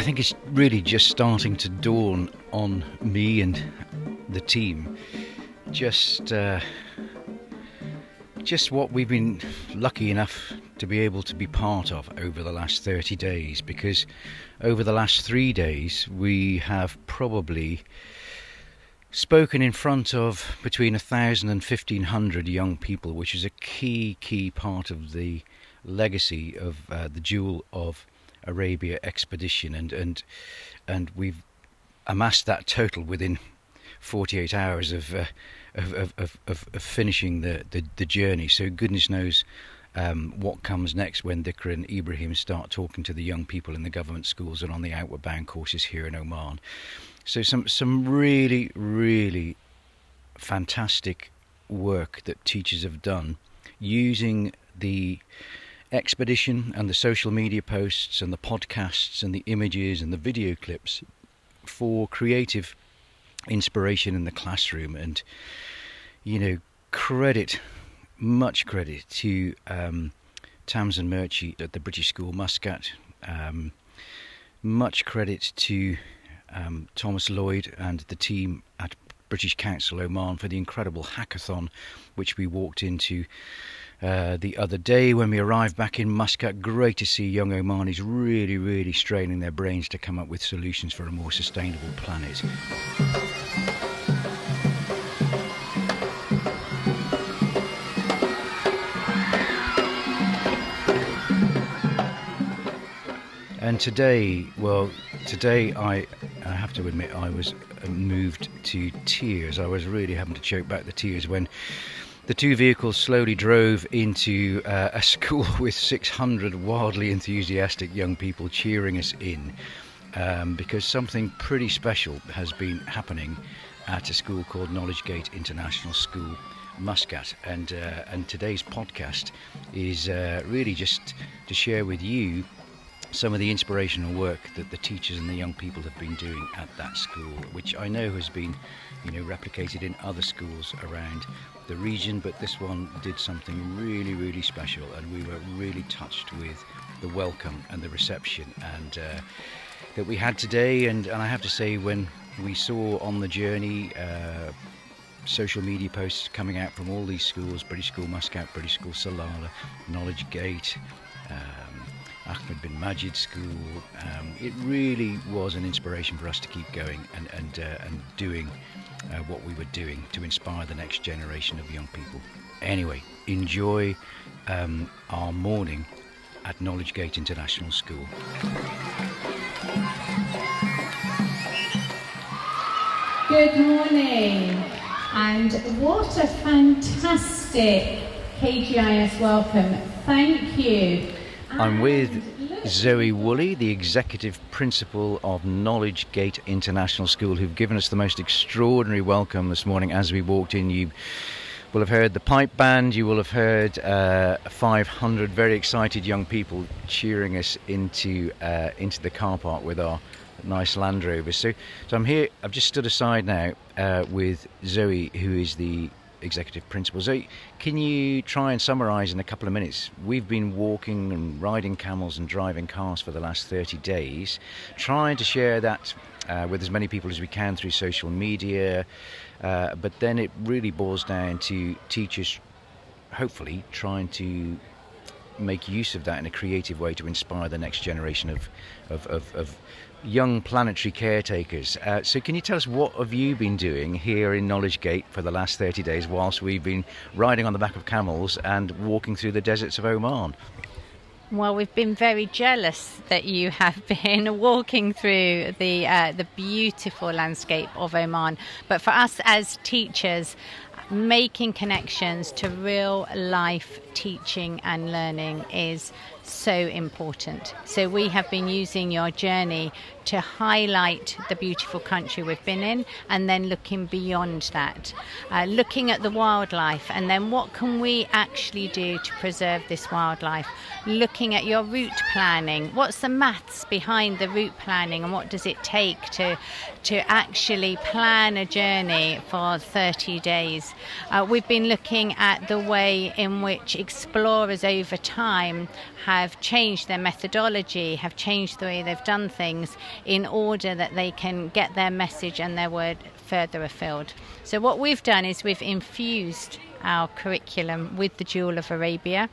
think it's really just starting to dawn on me and the team. Just what we've been lucky enough to be able to be part of over the last 30 days, because over the last 3 days we have probably spoken in front of between 1,000 and 1,500 young people, which is a key part of the legacy of the Jewel of Arabia expedition, and we've amassed that total within 48 hours of finishing the journey. So goodness knows what comes next when Dhikr and Ibrahim start talking to the young people in the government schools and on the outward bound courses here in Oman. So some really fantastic work that teachers have done using the expedition and the social media posts and the podcasts and the images and the video clips for creative inspiration in the classroom. And much credit to Tamsin Murchie at the British School Muscat, much credit to Thomas Lloyd and the team at British Council Oman for the incredible hackathon which we walked into the other day when we arrived back in Muscat. Great to see young Omanis really straining their brains to come up with solutions for a more sustainable planet. And today I have to admit I was moved to tears. I was really having to choke back the tears when the two vehicles slowly drove into a school with 600 wildly enthusiastic young people cheering us in, because something pretty special has been happening at a school called Knowledge Gate International School, Muscat. And today's podcast is really just to share with you some of the inspirational work that the teachers and the young people have been doing at that school, which I know has been, replicated in other schools around the region, but this one did something really special, and we were really touched with the welcome and the reception and that we had today. And I have to say, when we saw on the journey social media posts coming out from all these schools, British School Muscat, British School Salalah, Knowledge Gate, Ahmed bin Majid School, it really was an inspiration for us to keep going and doing what we were doing to inspire the next generation of young people. Anyway, enjoy our morning at Knowledge Gate International School. Good morning, and what a fantastic KGIS welcome. Thank you. I'm with Zoe Woolley, the Executive Principal of Knowledge Gate International School, who've given us the most extraordinary welcome this morning as we walked in. You will have heard the pipe band, you will have heard 500 very excited young people cheering us into the car park with our nice Land Rover. So I'm here, I've just stood aside now with Zoe, who is the Executive Principal. Zoe, can you try and summarise in a couple of minutes? We've been walking and riding camels and driving cars for the last 30 days, trying to share that with as many people as we can through social media, but then it really boils down to teachers hopefully trying to make use of that in a creative way to inspire the next generation of young planetary caretakers. So can you tell us, what have you been doing here in Knowledge Gate for the last 30 days whilst we've been riding on the back of camels and walking through the deserts of Oman? Well, we've been very jealous that you have been walking through the beautiful landscape of Oman. But for us as teachers, making connections to real life teaching and learning is so important. So we have been using your journey to highlight the beautiful country we've been in, and then looking beyond that, looking at the wildlife, and then what can we actually do to preserve this wildlife, looking at your route planning, what's the maths behind the route planning, and what does it take to actually plan a journey for 30 days. We've been looking at the way in which explorers over time have changed their methodology, have changed the way they've done things in order that they can get their message and their word further afield. So what we've done is we've infused our curriculum with the Jewel of Arabia.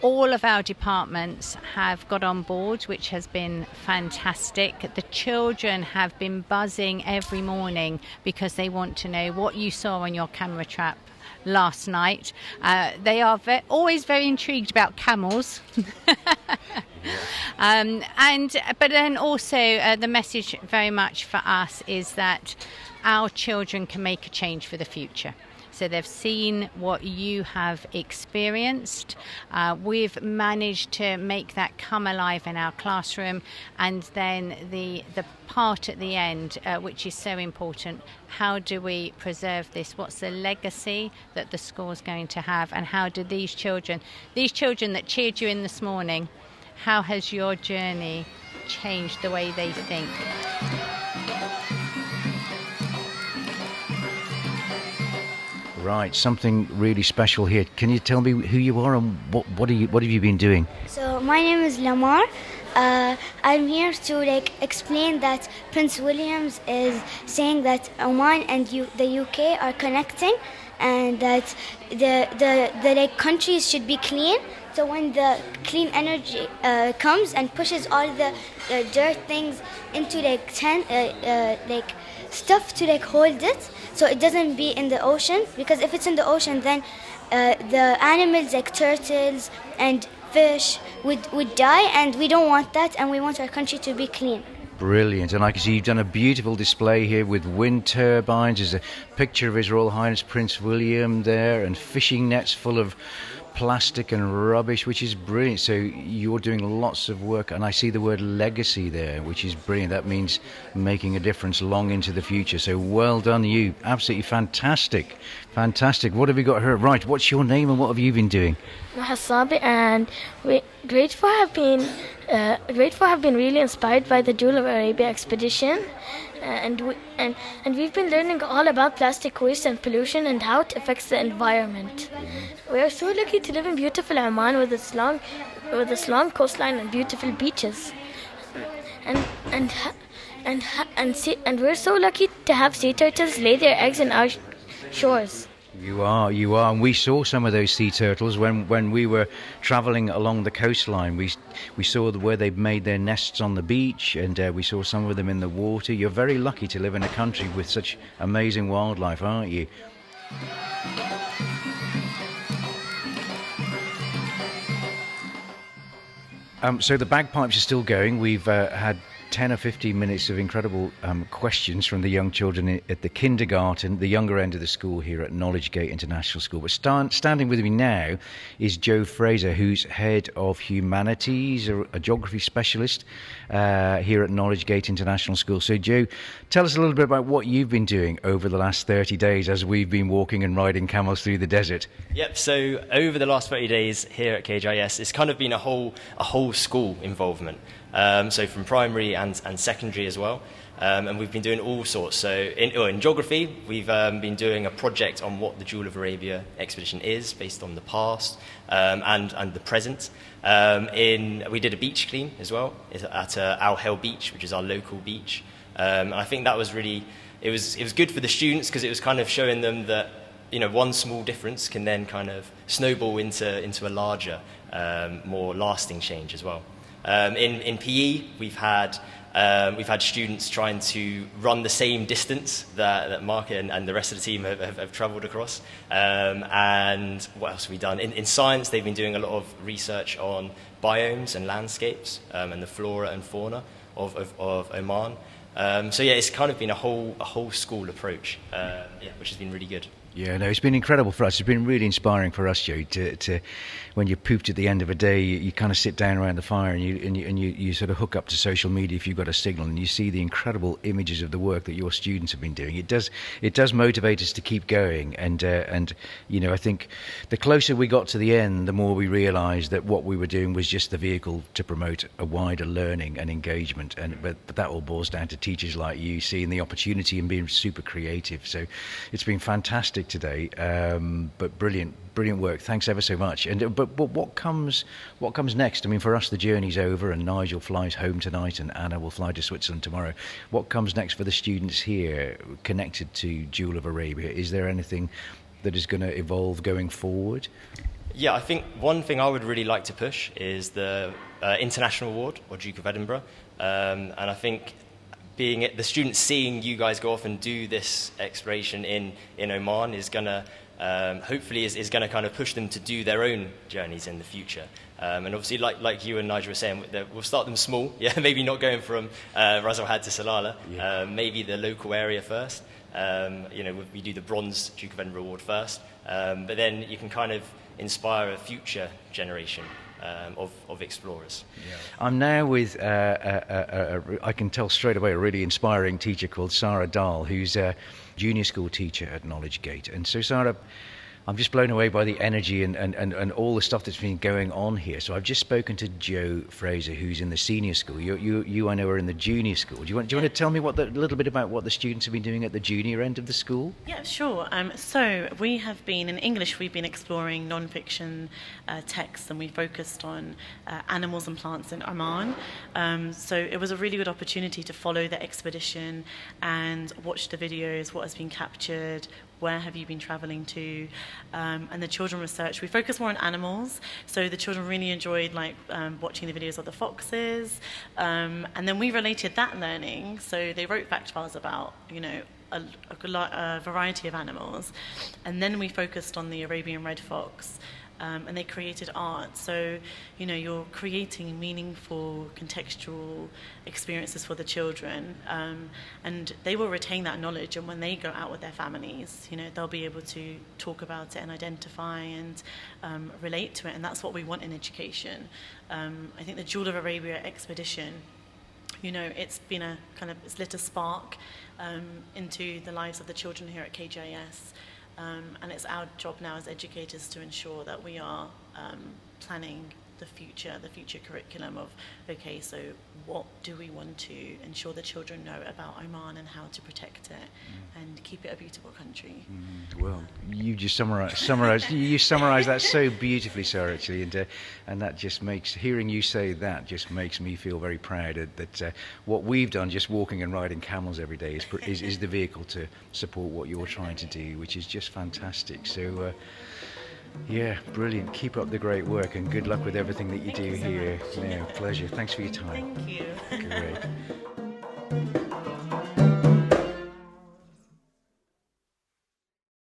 All of our departments have got on board, which has been fantastic. The children have been buzzing every morning because they want to know what you saw on your camera trap last night. They are always very intrigued about camels. But then also the message very much for us is that our children can make a change for the future. So they've seen what you have experienced. We've managed to make that come alive in our classroom. And then the part at the end, which is so important, how do we preserve this? What's the legacy that the school's going to have? And how do these children that cheered you in this morning, how has your journey changed the way they think? Right, something really special here. Can you tell me who you are and what have you been doing? So my name is Lamar. I'm here to explain that Prince Williams is saying that Oman and the UK are connecting, and that the countries should be clean. So when the clean energy comes and pushes all the dirt things into stuff to hold it, so it doesn't be in the ocean, because if it's in the ocean, then the animals like turtles and fish would die, and we don't want that, and we want our country to be clean. Brilliant. And I can see you've done a beautiful display here with wind turbines. There's a picture of His Royal Highness Prince William there, and fishing nets full of plastic and rubbish, which is brilliant. So you're doing lots of work, and I see the word legacy there, which is brilliant. That means making a difference long into the future. So well done you. Absolutely fantastic. What have you got here? Right, what's your name and what have you been doing? Hasabi, and grade 4 have been really inspired by the Jewel of Arabia expedition, and we've been learning all about plastic waste and pollution and how it affects the environment. We are so lucky to live in beautiful Oman with its long coastline and beautiful beaches, and we're so lucky to have sea turtles lay their eggs in our shores. You are, and we saw some of those sea turtles when we were travelling along the coastline. We saw where they made their nests on the beach, and we saw some of them in the water. You're very lucky to live in a country with such amazing wildlife, aren't you? So the bagpipes are still going. We've had 10 or 15 minutes of incredible questions from the young children at the kindergarten, the younger end of the school here at Knowledge Gate International School. But standing with me now is Joe Fraser, who's head of humanities, a geography specialist here at Knowledge Gate International School. So Joe, tell us a little bit about what you've been doing over the last 30 days as we've been walking and riding camels through the desert. Yep, so over the last 30 days here at KGIS, it's kind of been a whole school involvement. So from primary and secondary as well, and we've been doing all sorts. So in geography, we've been doing a project on what the Jewel of Arabia expedition is, based on the past and the present. We did a beach clean as well at Al Hel Beach, which is our local beach. And I think that was really it was good for the students, because it was kind of showing them that one small difference can then kind of snowball into a larger, more lasting change as well. In PE, we've had students trying to run the same distance that Mark and the rest of the team have travelled across. And what else have we done? In science, they've been doing a lot of research on biomes and landscapes and the flora and fauna of Oman. So yeah, it's kind of been a whole school approach, which has been really good. Yeah, no, it's been incredible for us. It's been really inspiring for us, Joe, to when you're pooped at the end of a day, you kind of sit down around the fire and you sort of hook up to social media if you've got a signal, and you see the incredible images of the work that your students have been doing. It does motivate us to keep going, and I think the closer we got to the end, the more we realised that what we were doing was just the vehicle to promote a wider learning and engagement, but that all boils down to teachers like you seeing the opportunity and being super creative. So it's been fantastic fantastic today, but brilliant work. Thanks ever so much. And but what comes next? I mean, for us, the journey's over, and Nigel flies home tonight, and Anna will fly to Switzerland tomorrow. What comes next for the students here connected to Jewel of Arabia? Is there anything that is going to evolve going forward? Yeah, I think one thing I would really like to push is the International Award, or Duke of Edinburgh. And I think the students seeing you guys go off and do this exploration in Oman is going to, hopefully, is going to kind of push them to do their own journeys in the future. And obviously, like you and Nigel were saying, we'll start them small. Yeah, maybe not going from Ras Al Had to Salalah. Yeah. Maybe the local area first. We do the Bronze Duke of Edinburgh Award first. But then you can kind of inspire a future generation of explorers. Yeah. I'm now with, I can tell straight away, a really inspiring teacher called Sarah Dahl, who's a junior school teacher at Knowledge Gate. And so, Sarah, I'm just blown away by the energy and all the stuff that's been going on here. So I've just spoken to Joe Fraser, who's in the senior school. You I know, are in the junior school. Do you want to tell me a little bit about what the students have been doing at the junior end of the school? Yeah, sure. So we have been, in English, we've been exploring non-fiction texts, and we focused on animals and plants in Oman. So it was a really good opportunity to follow the expedition and watch the videos, what has been captured, where have you been travelling to, and the children research. We focus more on animals, so the children really enjoyed watching the videos of the foxes, and then we related that learning, so they wrote fact files about, a variety of animals, and then we focused on the Arabian red fox. And they created art. So, you're creating meaningful, contextual experiences for the children. And they will retain that knowledge. And when they go out with their families, they'll be able to talk about it and identify and relate to it. And that's what we want in education. I think the Jewel of Arabia expedition, it's been it's lit a spark into the lives of the children here at KGIS. And it's our job now as educators to ensure that we are planning the future curriculum of, okay, so what do we want to ensure the children know about Oman and how to protect it and keep it a beautiful country. Well, you just summarised that so beautifully, Sarah, actually, and that just makes, hearing you say that just makes me feel very proud that what we've done, just walking and riding camels every day, is the vehicle to support what you're trying to do, which is just fantastic. So yeah, brilliant. Keep up the great work, and good luck with everything that you do here. Yeah, pleasure. Thanks for your time. Thank you. Great.